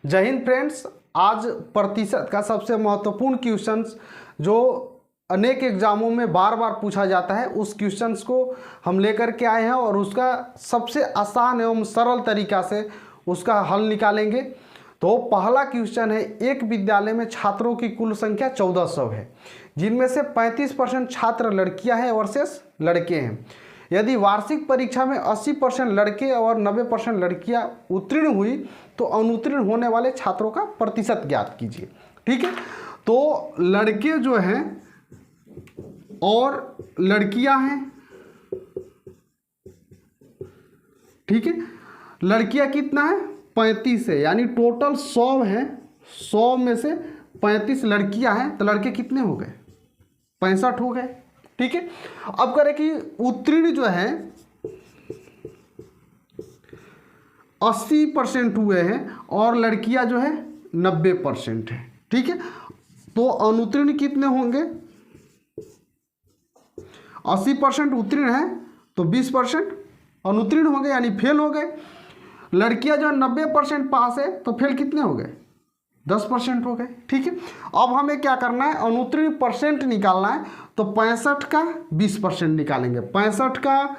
जय हिंद फ्रेंड्स। आज प्रतिशत का सबसे महत्वपूर्ण क्वेश्चंस जो अनेक एग्जामों में बार बार पूछा जाता है, उस क्वेश्चंस को हम लेकर के आए हैं और उसका सबसे आसान एवं सरल तरीका से उसका हल निकालेंगे। तो पहला क्वेश्चन है, एक विद्यालय में छात्रों की कुल संख्या 1400 है, जिनमें से 35% छात्र लड़कियां हैं और शेष लड़के हैं। यदि वार्षिक परीक्षा में 80% लड़के और 90% लड़कियां उत्तीर्ण हुई तो अनुत्तीर्ण होने वाले छात्रों का प्रतिशत ज्ञात कीजिए। ठीक है, तो लड़के जो हैं और लड़कियां हैं, ठीक है, लड़कियां कितना है 35 है, यानी टोटल 100 है, 100 में से 35 लड़कियां हैं तो लड़के कितने हो गए 65 हो गए। ठीक है, अब करें कि उत्तीर्ण जो है 80% हुए हैं और लड़कियां जो है 90% है। ठीक है, तो अनुत्तीर्ण कितने होंगे, 80% उत्तीर्ण है तो 20% अनुत्तीर्ण हो गए यानी फेल हो गए। लड़कियां जो 90% पास है तो फेल कितने हो गए 10% हो गए। ठीक है, अब हमें क्या करना है, अनुत्तीर्ण परसेंट निकालना है, तो 65 का 20% निकालेंगे। 65 का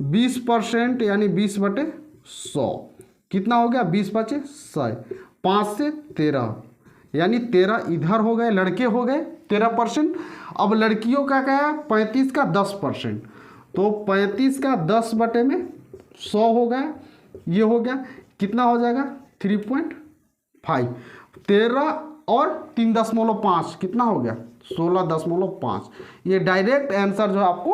20% यानी 20/100 कितना हो गया, 20/100, 5 से 13 यानी 13 इधर हो गए, लड़के हो गए 13%। अब लड़कियों का क्या है 35 का 10%, तो 35 का 10/100 हो गया, ये हो गया कितना हो जाएगा 3.5, 13 और 3.5 कितना हो गया 16.5। ये डायरेक्ट आंसर जो आपको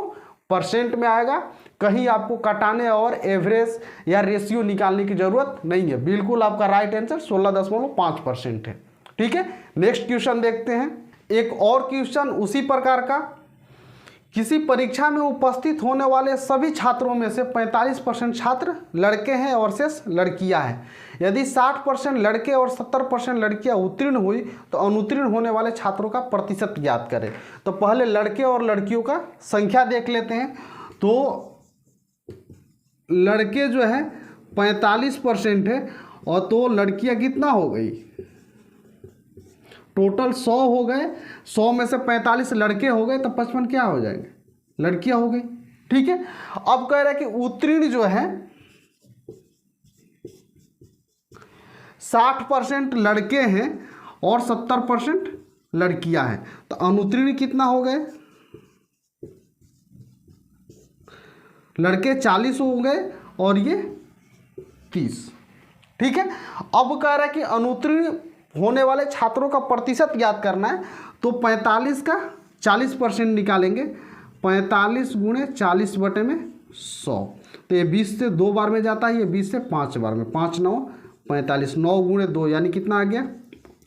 परसेंट में आएगा, कहीं आपको कटाने और एवरेज या रेशियो निकालने की जरूरत नहीं है, बिल्कुल आपका राइट आंसर 16.5% है। ठीक है, नेक्स्ट क्वेश्चन देखते हैं। एक और क्वेश्चन उसी प्रकार का, किसी परीक्षा में उपस्थित होने वाले सभी छात्रों में से 45% छात्र लड़के हैं और शेष लड़कियां हैं। यदि 60% लड़के और 70% लड़कियां उत्तीर्ण हुई तो अनुत्तीर्ण होने वाले छात्रों का प्रतिशत ज्ञात करें। तो पहले लड़के और लड़कियों का संख्या देख लेते हैं। तो लड़के जो है 45% है और तो लड़कियां कितना हो गई, टोटल 100 हो गए, 100 में से 45 लड़के हो गए तो 55 क्या हो जाएंगे, लड़कियां हो गई। ठीक है, अब कह रहा है कि उत्तीर्ण जो है 60% लड़के हैं और 70% लड़कियां हैं, तो अनुत्तीर्ण कितना हो गए, लड़के 40 हो गए और ये 30। ठीक है, अब कह रहा है कि अनुत्तीर्ण होने वाले छात्रों का प्रतिशत ज्ञात करना है, तो 45 का 40% निकालेंगे, 45 × 40/100, तो ये 20 से 2 बार में जाता है, ये 20 से 5 बार में, 5 9 45, 9 × 2 यानी कितना आ गया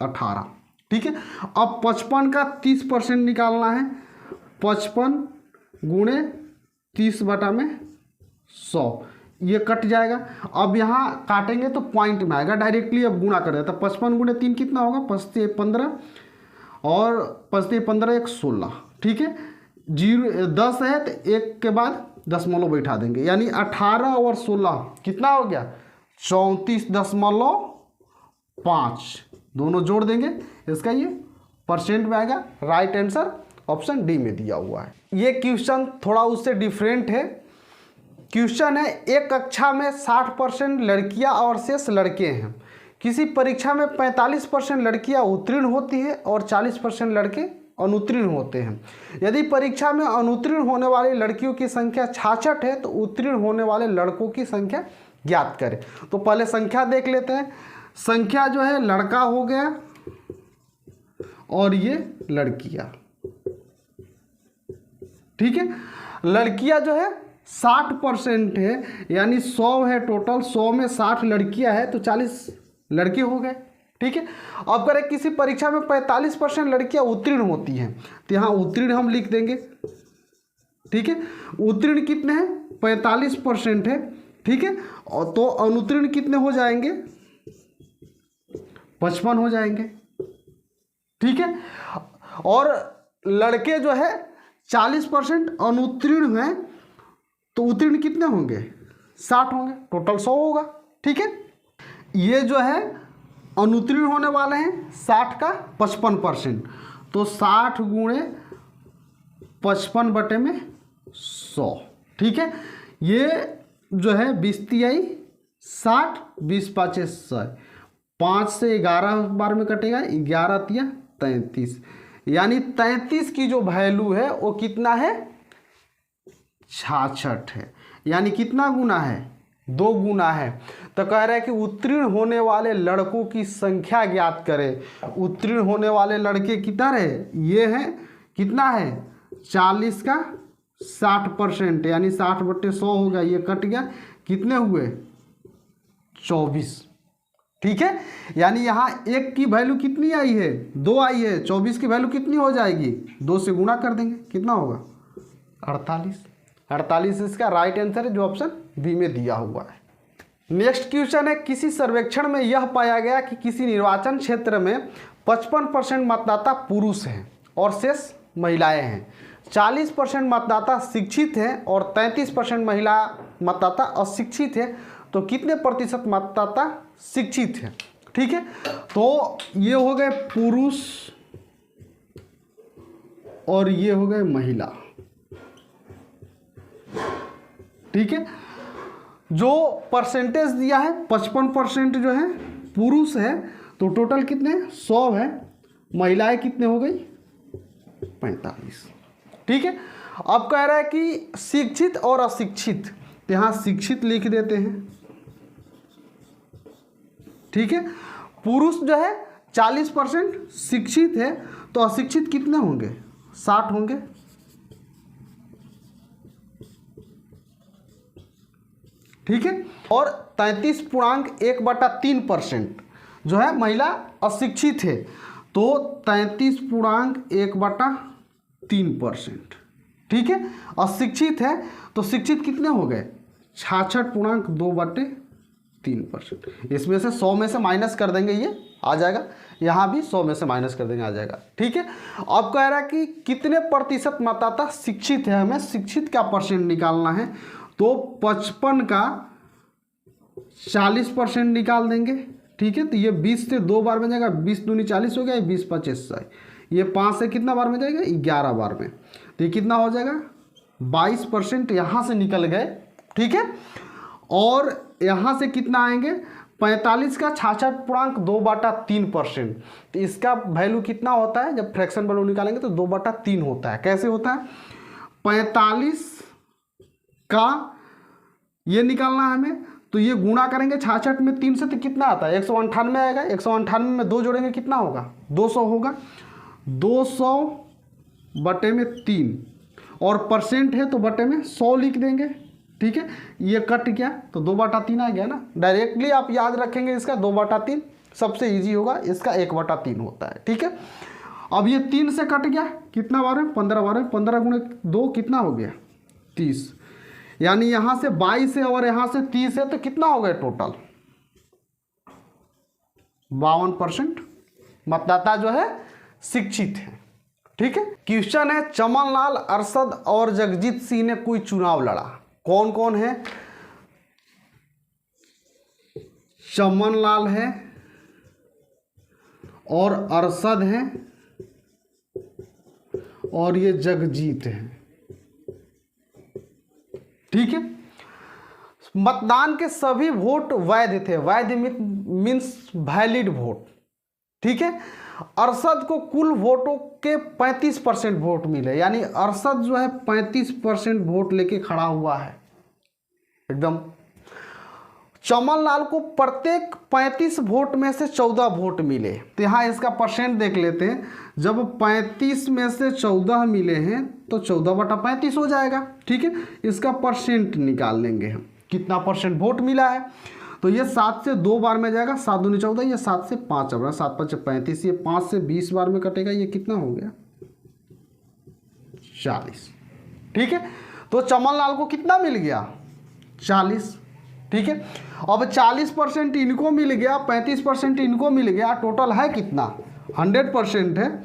18। ठीक है, अब 55 का 30% निकालना है, 55 × 30/100, ये कट जाएगा। अब यहाँ काटेंगे तो पॉइंट में आएगा, डायरेक्टली अब गुणा कर देता, 55 × 3 कितना होगा 5 × 15 और 5 × 15 1 16। ठीक है, 10 है तो 1 के बाद दशमलव बैठा देंगे, यानी 18 और 16 कितना हो गया 34.5, दोनों जोड़ देंगे, इसका ये परसेंट में आएगा। राइट आंसर ऑप्शन डी में दिया हुआ है। ये क्वेश्चन थोड़ा उससे डिफरेंट है। क्वेश्चन है, एक कक्षा में 60% लड़कियां और शेष लड़के हैं। किसी परीक्षा में 45% लड़कियां उत्तीर्ण होती है और 40% लड़के अनुत्तीर्ण होते हैं। यदि परीक्षा में अनुत्तीर्ण होने वाली लड़कियों की संख्या 66 है तो उत्तीर्ण होने वाले लड़कों की संख्या ज्ञात करें। तो पहले संख्या देख लेते हैं। संख्या जो है लड़का हो गया और ये लड़कियां। ठीक है, लड़कियां जो है 60% है, यानी 100 है टोटल, 100 में 60 लड़कियां है तो 40 लड़के हो गए। ठीक है, अब करें किसी परीक्षा में 45% लड़कियां उत्तीर्ण होती हैं, तो यहाँ उत्तीर्ण हम लिख देंगे। ठीक है, उत्तीर्ण कितने हैं 45% है। ठीक है, और तो अनुत्तीर्ण कितने हो जाएंगे 55 हो जाएंगे। ठीक है, और लड़के जो है 40% अनुत्तीर्ण हैं तो उत्तीर्ण कितने होंगे 60 होंगे, टोटल 100 होगा। ठीक है, ये जो है अनुत्तीर्ण होने वाले हैं 60 का 55%, तो 60 गुणे 55 बटे में 100। ठीक है, ये जो है 20 तिहाई 60, 20 पाँचे 100, 5 से 11 बार में कटेगा, 11 तिया 33, यानी 33 की जो वैल्यू है वो कितना है, 66 है। यानी कितना गुना है, 2 गुना है। तो कह रहे हैं कि उत्तीर्ण होने वाले लड़कों की संख्या ज्ञात करें। उत्तीर्ण होने वाले लड़के कितना है, ये है कितना है, 40 का 60%, यानी 60 बटे 100 होगा, ये कट गया, कितने हुए, 24। ठीक है, यानी यहाँ 1 की वैल्यू कितनी आई है, 2 आई है, 24 की वैल्यू कितनी हो जाएगी, 2 से गुणा कर देंगे, कितना होगा, 48। 48 इसका राइट आंसर है, जो ऑप्शन बी में दिया हुआ है। नेक्स्ट क्वेश्चन है, किसी सर्वेक्षण में यह पाया गया कि किसी निर्वाचन क्षेत्र में 55% मतदाता पुरुष हैं और शेष महिलाएं हैं, 40% मतदाता शिक्षित हैं और 33% महिला मतदाता अशिक्षित है, तो कितने प्रतिशत मतदाता शिक्षित हैं। ठीक है, तो ये हो गए पुरुष और ये हो गए महिला। ठीक है, जो परसेंटेज दिया है 55% जो है पुरुष है, तो टोटल कितने 100 है, महिलाएं कितने हो गई 45। ठीक है, अब कह रहा है कि शिक्षित और अशिक्षित, तो यहाँ शिक्षित लिख देते हैं। ठीक है, पुरुष जो है 40% शिक्षित है, तो अशिक्षित कितने होंगे, 60 होंगे। ठीक है, और 33.1/3% जो है महिला अशिक्षित है, तो 33.1/3%। ठीक है, अशिक्षित है तो शिक्षित कितने हो गए, 66.2/3%। इसमें से 100 में से माइनस कर देंगे, ये आ जाएगा, यहाँ भी 100 में से माइनस कर देंगे, आ जाएगा। ठीक है, अब कह रहा है कि कितने प्रतिशत मतदाता शिक्षित है, हमें शिक्षित का परसेंट निकालना है, तो 55 का 40% निकाल देंगे। ठीक है, तो ये 20 से 2 बार में जाएगा, 20 दूनी 40 हो गया, 20 पचे 100, ये 5 से कितना बार में जाएगा, 11 बार में, तो ये कितना हो जाएगा, 22% यहाँ से निकल गए। ठीक है, और यहाँ से कितना आएंगे, 45 का 66.2/3%, तो इसका वैल्यू कितना होता है, जब फ्रैक्शन वैल्यू निकालेंगे तो 2/3 होता है। कैसे होता है, 45 का ये निकालना है हमें, तो ये गुणा करेंगे 66 में 3 से, तो कितना आता है, 198 आएगा, 198 में 2 जोड़ेंगे कितना होगा, 200 होगा, 200 बटे में 3, और परसेंट है तो बटे में 100 लिख देंगे। ठीक है, ये कट गया तो 2/3 आ गया ना, डायरेक्टली आप याद रखेंगे इसका 2/3 सबसे इजी होगा, इसका 1/3 होता है। ठीक है, अब ये 3 से कट गया, कितना बार है, 15 बार है, 15 गुणे 2 कितना हो गया, 30, यानी यहाँ से 22 है और यहाँ से 30 है, तो कितना हो गया टोटल, 52% मतदाता जो है शिक्षित है। ठीक है, क्वेश्चन है, चमन लाल, अरशद और जगजीत सिंह ने कोई चुनाव लड़ा, कौन कौन है, चमन लाल है और अरशद है और ये जगजीत है। ठीक है, मतदान के सभी वोट वैध थे, वैध मीन्स वैलिड वोट। ठीक है, अरशद को कुल वोटों के 35% वोट मिले, यानी अरशद जो है 35% वोट लेके खड़ा हुआ है एकदम। चमन लाल को प्रत्येक 35 वोट में से 14 वोट मिले, तो यहाँ इसका परसेंट देख लेते हैं। जब 35 में से 14 मिले हैं तो 14/35 हो जाएगा। ठीक है, इसका परसेंट निकाल लेंगे हम, कितना परसेंट वोट मिला है, तो ये 7 से 2 बार में जाएगा, 7 दूनी 14, ये 7 से 5 अब 7 5 35, ये 5 से 20 बार में कटेगा, ये कितना हो गया 40। ठीक है, तो चमन लाल को कितना मिल गया 40। ठीक है, अब 40% इनको मिल गया, 35% इनको मिल गया, टोटल है कितना 100% है,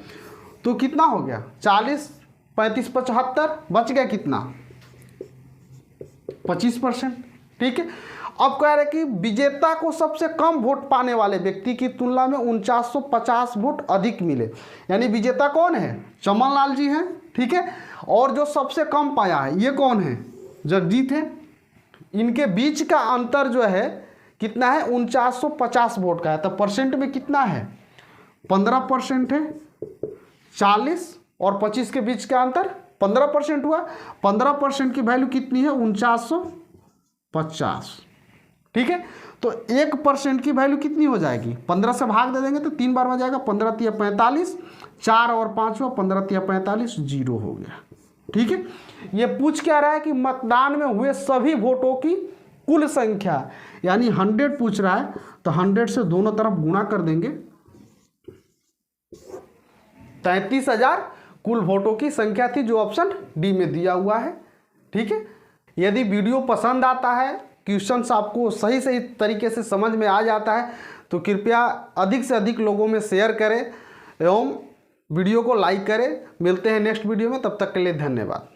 तो कितना हो गया 40 35 75, बच गया कितना 25%। ठीक है, अब कह रहे कि विजेता को सबसे कम वोट पाने वाले व्यक्ति की तुलना में 4950 वोट अधिक मिले। यानी विजेता कौन है? चमन लाल जी हैं, ठीक है। और जो सबसे कम पाया है ये कौन है? जगजीत है। इनके बीच का अंतर जो है कितना है? 4950 वोट का है। तो परसेंट में कितना है? 15% है। 40 और 25 के बीच का अंतर 15% हुआ। 15% की वैल्यू कितनी है? 4950, ठीक है। तो 1% की वैल्यू कितनी हो जाएगी? 15 से भाग दे देंगे तो 3 बार में जाएगा। 15 तिया 45, 4 और 5 हुआ, 15 तिया 45, 0 हो गया, ठीक है। ये पूछ क्या रहा है कि मतदान में हुए सभी वोटों की कुल संख्या, यानी 100 पूछ रहा है तो 100 से दोनों तरफ गुणा कर देंगे। 33,000 कुल वोटों की संख्या थी, जो ऑप्शन डी में दिया हुआ है, ठीक है। यदि वीडियो पसंद आता है, क्वेश्चंस आपको सही सही तरीके से समझ में आ जाता है, तो कृपया अधिक से अधिक लोगों में शेयर करें एवं वीडियो को लाइक करें। मिलते हैं नेक्स्ट वीडियो में, तब तक के लिए धन्यवाद।